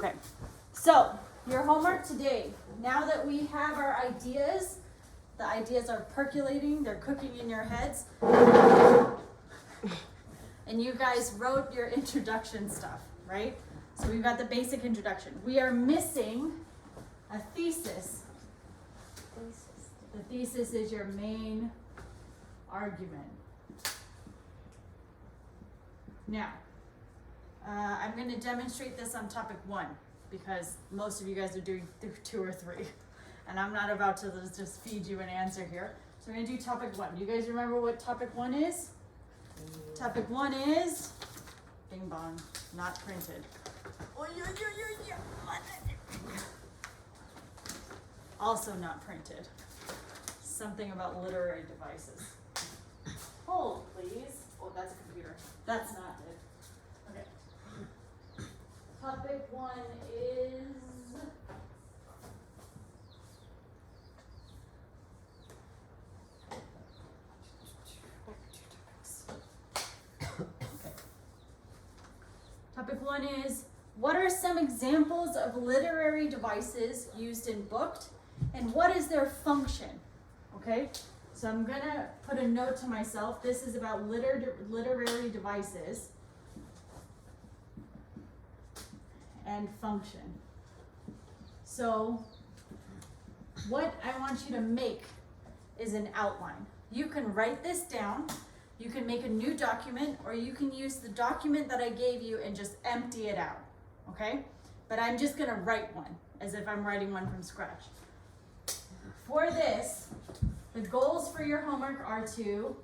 Okay, so your homework today, now that we have our ideas, the ideas are percolating, they're cooking in your heads, and you guys wrote your introduction stuff, right? So we've got the basic introduction. We are missing a thesis. The thesis is your main argument. Now, I'm going to demonstrate this on topic 1 because most of you guys are doing 2 or 3, and I'm not about to just feed you an answer here. So we're going to do topic 1. Do you guys remember what topic 1 is? Yeah. Topic 1 is bing bong, not printed. Also not printed. Something about literary devices. Hold, please. Oh, that's a computer. That's not it. Okay. Topic 1 is Topic 1 is, what are some examples of literary devices used in booked, and what is their function? Okay, so I'm gonna put a note to myself. This is about literary devices and function. So what I want you to make is an outline. You can write this down. You can make a new document, or you can use the document that I gave you and just empty it out, okay? But I'm just gonna write one, as if I'm writing one from scratch. For this, the goals for your homework are to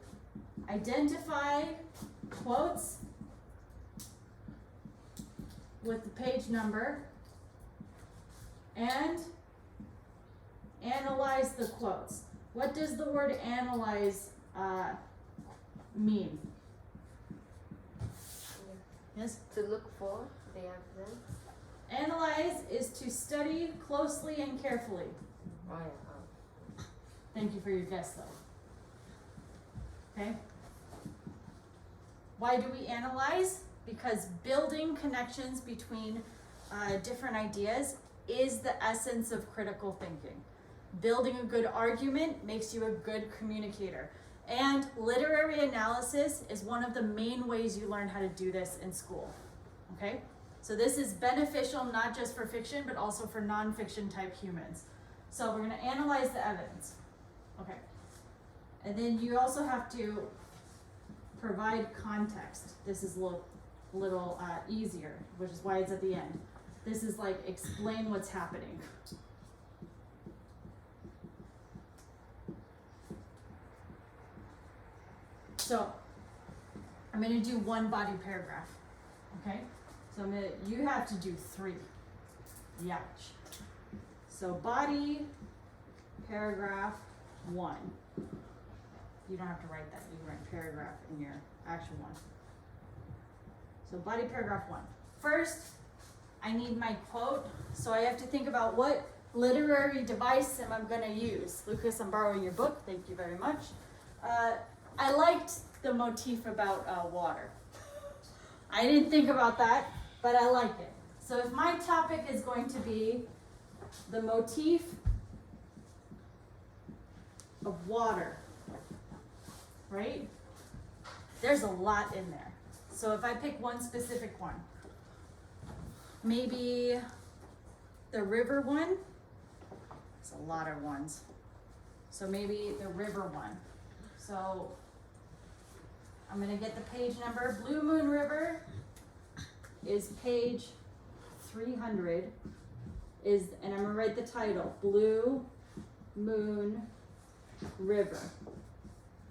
identify quotes with the page number and analyze the quotes. What does the word analyze mean? Yes? To look for the evidence. Analyze is to study closely and carefully. Oh, yeah. Thank you for your guess, though. Okay? Why do we analyze? Because building connections between different ideas is the essence of critical thinking. Building a good argument makes you a good communicator. And literary analysis is one of the main ways you learn how to do this in school. Okay? So this is beneficial not just for fiction, but also for non-fiction type humans. So we're going to analyze the evidence. Okay. And then you also have to provide context. This is a little easier, which is why it's at the end. This is like explain what's happening. So I'm going to do one body paragraph. Okay? So you have to do 3. Yach. So body paragraph 1. You don't have to write that. You can write paragraph in your actual one. So body paragraph 1. First, I need my quote. So I have to think about what literary device am I going to use. Lucas, I'm borrowing your book. Thank you very much. I liked the motif about water. I didn't think about that, but I like it. So if my topic is going to be the motif of water, right? There's a lot in there. So if I pick one specific one, maybe the river one. There's a lot of ones. So maybe the river one. So I'm going to get the page number. Blue Moon River is page 300. And I'm going to write the title, Blue Moon River.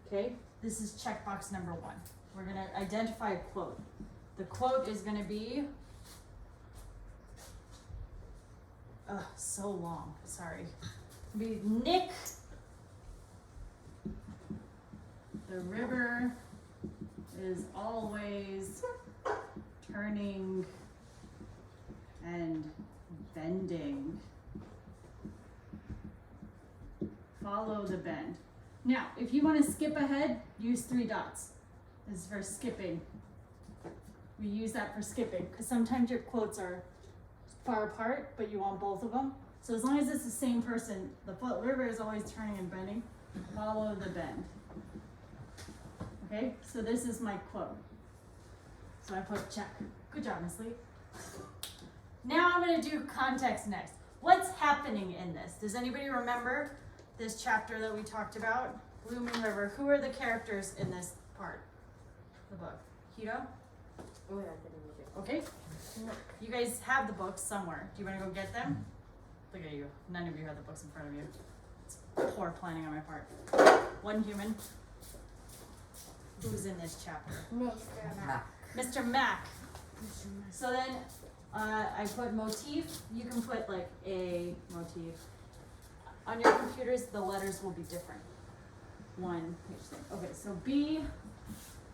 Okay, this is checkbox number 1. We're going to identify a quote. The quote is going to be, so long, sorry. Be Nick, the river is always turning and bending. Follow the bend. Now, if you want to skip ahead, use 3 dots. This is for skipping. We use that for skipping because sometimes your quotes are far apart, but you want both of them. So as long as it's the same person, the river is always turning and bending. Follow the bend. Okay, so this is my quote. So I put check. Good job, Miss Lee. Now I'm going to do context next. What's happening in this? Does anybody remember this chapter that we talked about? Blooming River. Who are the characters in this part of the book? Hyogo? Oh, yeah, I didn't need it. Okay. No. You guys have the books somewhere. Do you want to go get them? Look at you. None of you have the books in front of you. It's poor planning on my part. One human. Who's in this chapter? Mr. Mac. Mr. Mac. So then I put motif. You can put like a motif. On your computers, the letters will be different. One page thing. Okay, so B,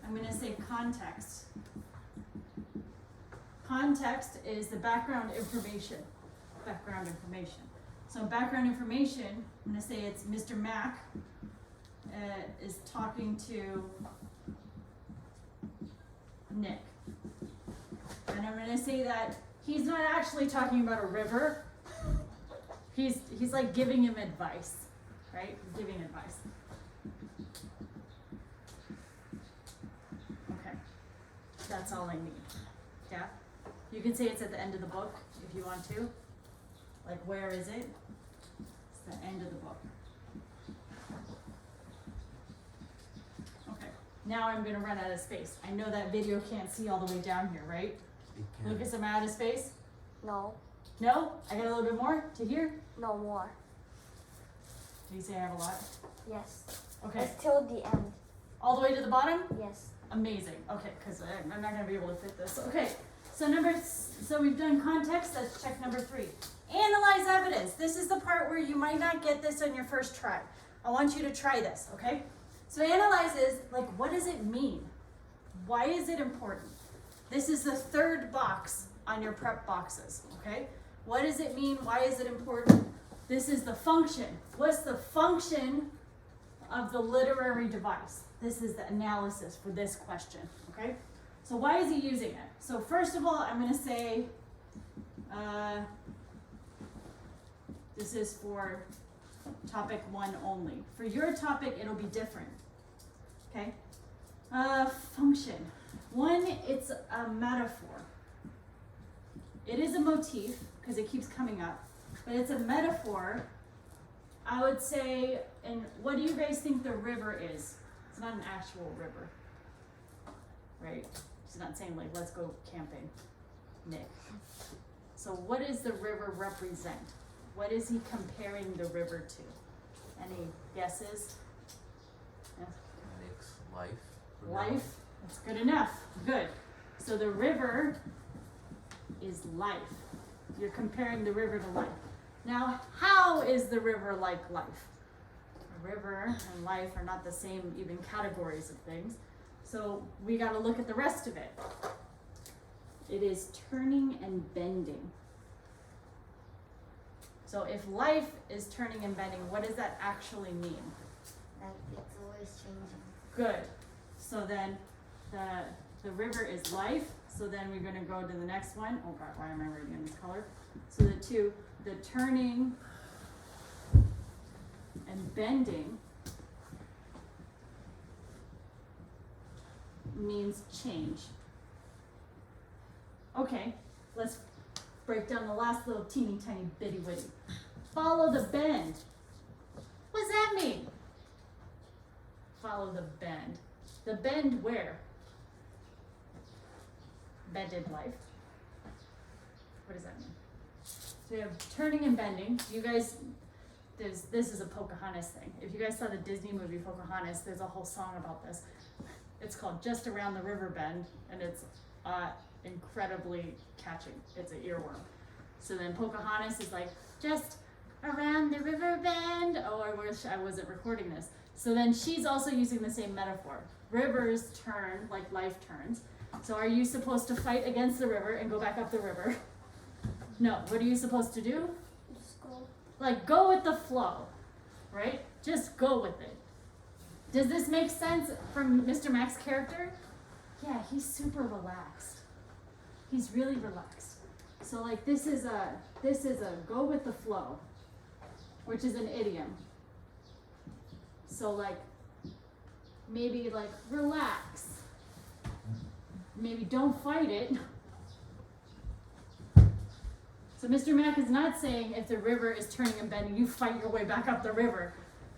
I'm going to say context. Context is the background information. Background information. So background information, I'm going to say it's Mr. Mac is talking to Nick. And I'm going to say that he's not actually talking about a river. He's like giving him advice, right? Giving advice. Okay. That's all I need. Yeah? You can say it's at the end of the book if you want to. Like, where is it? It's the end of the book. Okay. Now I'm going to run out of space. I know that video can't see all the way down here, right? Lucas, am I out of space? No. No? I got a little bit more to here? No more. Did you say I have a lot? Yes. Okay. It's till the end. All the way to the bottom? Yes. Amazing. Okay, because I'm not going to be able to fit this. Okay. So we've done context. That's check number 3. Analyze evidence. This is the part where you might not get this on your first try. I want you to try this, okay? So analyze is, like, what does it mean? Why is it important? This is the third box on your prep boxes, okay? What does it mean? Why is it important? This is the function. What's the function of the literary device? This is the analysis for this question, okay? So why is he using it? So first of all, I'm going to say, this is for topic 1 only. For your topic, it'll be different, okay? Function. 1, it's a metaphor. It is a motif, because it keeps coming up, but it's a metaphor. I would say, and what do you guys think the river is? It's not an actual river, right? She's not saying, like, let's go camping, Nick. So what does the river represent? What is he comparing the river to? Any guesses? Yeah. Nick's life. Life? That's good enough. Good. So the river is life. You're comparing the river to life. Now, how is the river like life? The river and life are not the same even categories of things. So we got to look at the rest of it. It is turning and bending. So if life is turning and bending, what does that actually mean? Like it's always changing. Good. So then the river is life. So then we're going to go to the next one. Oh God, why am I writing in this color? So the turning and bending means change. Okay, let's break down the last little teeny tiny bitty witty. Follow the bend. What does that mean? Follow the bend. The bend where? Bended life. What does that mean? So we have turning and bending. You guys, this is a Pocahontas thing. If you guys saw the Disney movie Pocahontas, there's a whole song about this. It's called Just Around the River Bend, and it's incredibly catchy. It's an earworm. So then Pocahontas is like, just around the river bend. Oh, I wish I wasn't recording this. So then she's also using the same metaphor. Rivers turn like life turns. So are you supposed to fight against the river and go back up the river? No. What are you supposed to do? Just go. Like, go with the flow, right? Just go with it. Does this make sense from Mr. Mac's character? Yeah, he's super relaxed. He's really relaxed. So like this is a go with the flow, which is an idiom. So like maybe like relax. Maybe don't fight it. So Mr. Mack is not saying if the river is turning and bending, you fight your way back up the river.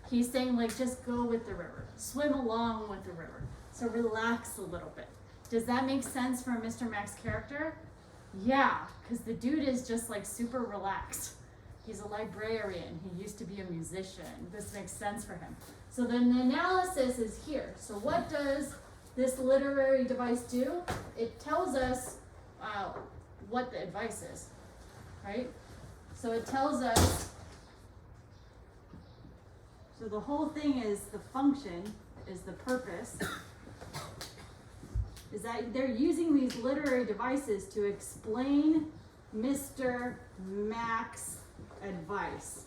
He's saying like just go with the river. Swim along with the river. So relax a little bit. Does that make sense for Mr. Mack's character? Yeah, because the dude is just like super relaxed. He's a librarian. He used to be a musician. This makes sense for him. So then the analysis is here. So what does this literary device do? It tells us what the advice is, right? So it tells us, so the whole thing is the function, is the purpose, is that they're using these literary devices to explain Mr. Mack's advice.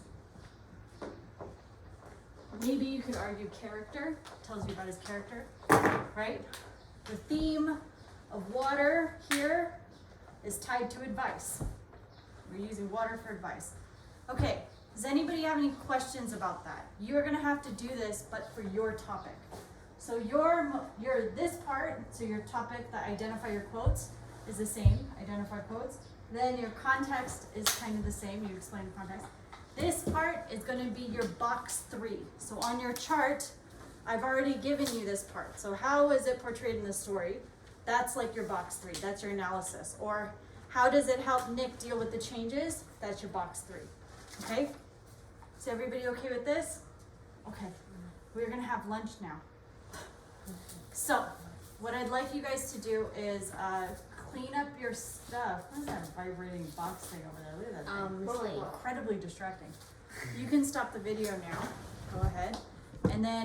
Maybe you could argue character, tells you about his character, right? The theme of water here is tied to advice. We're using water for advice. Okay, does anybody have any questions about that? You're gonna have to do this, but for your topic. So your this part, so your topic, the identify your quotes, is the same, identify quotes. Then your context is kind of the same, you explain the context. This part is gonna be your box 3. So on your chart, I've already given you this part. So how is it portrayed in the story? That's like your box 3, that's your analysis. Or how does it help Nick deal with the changes? That's your box 3, okay? Is everybody okay with this? Okay, we're gonna have lunch now. So, what I'd like you guys to do is clean up your stuff. What is that vibrating box thing over there? Look at that thing. It's like Incredibly distracting. You can stop the video now. Go ahead. And then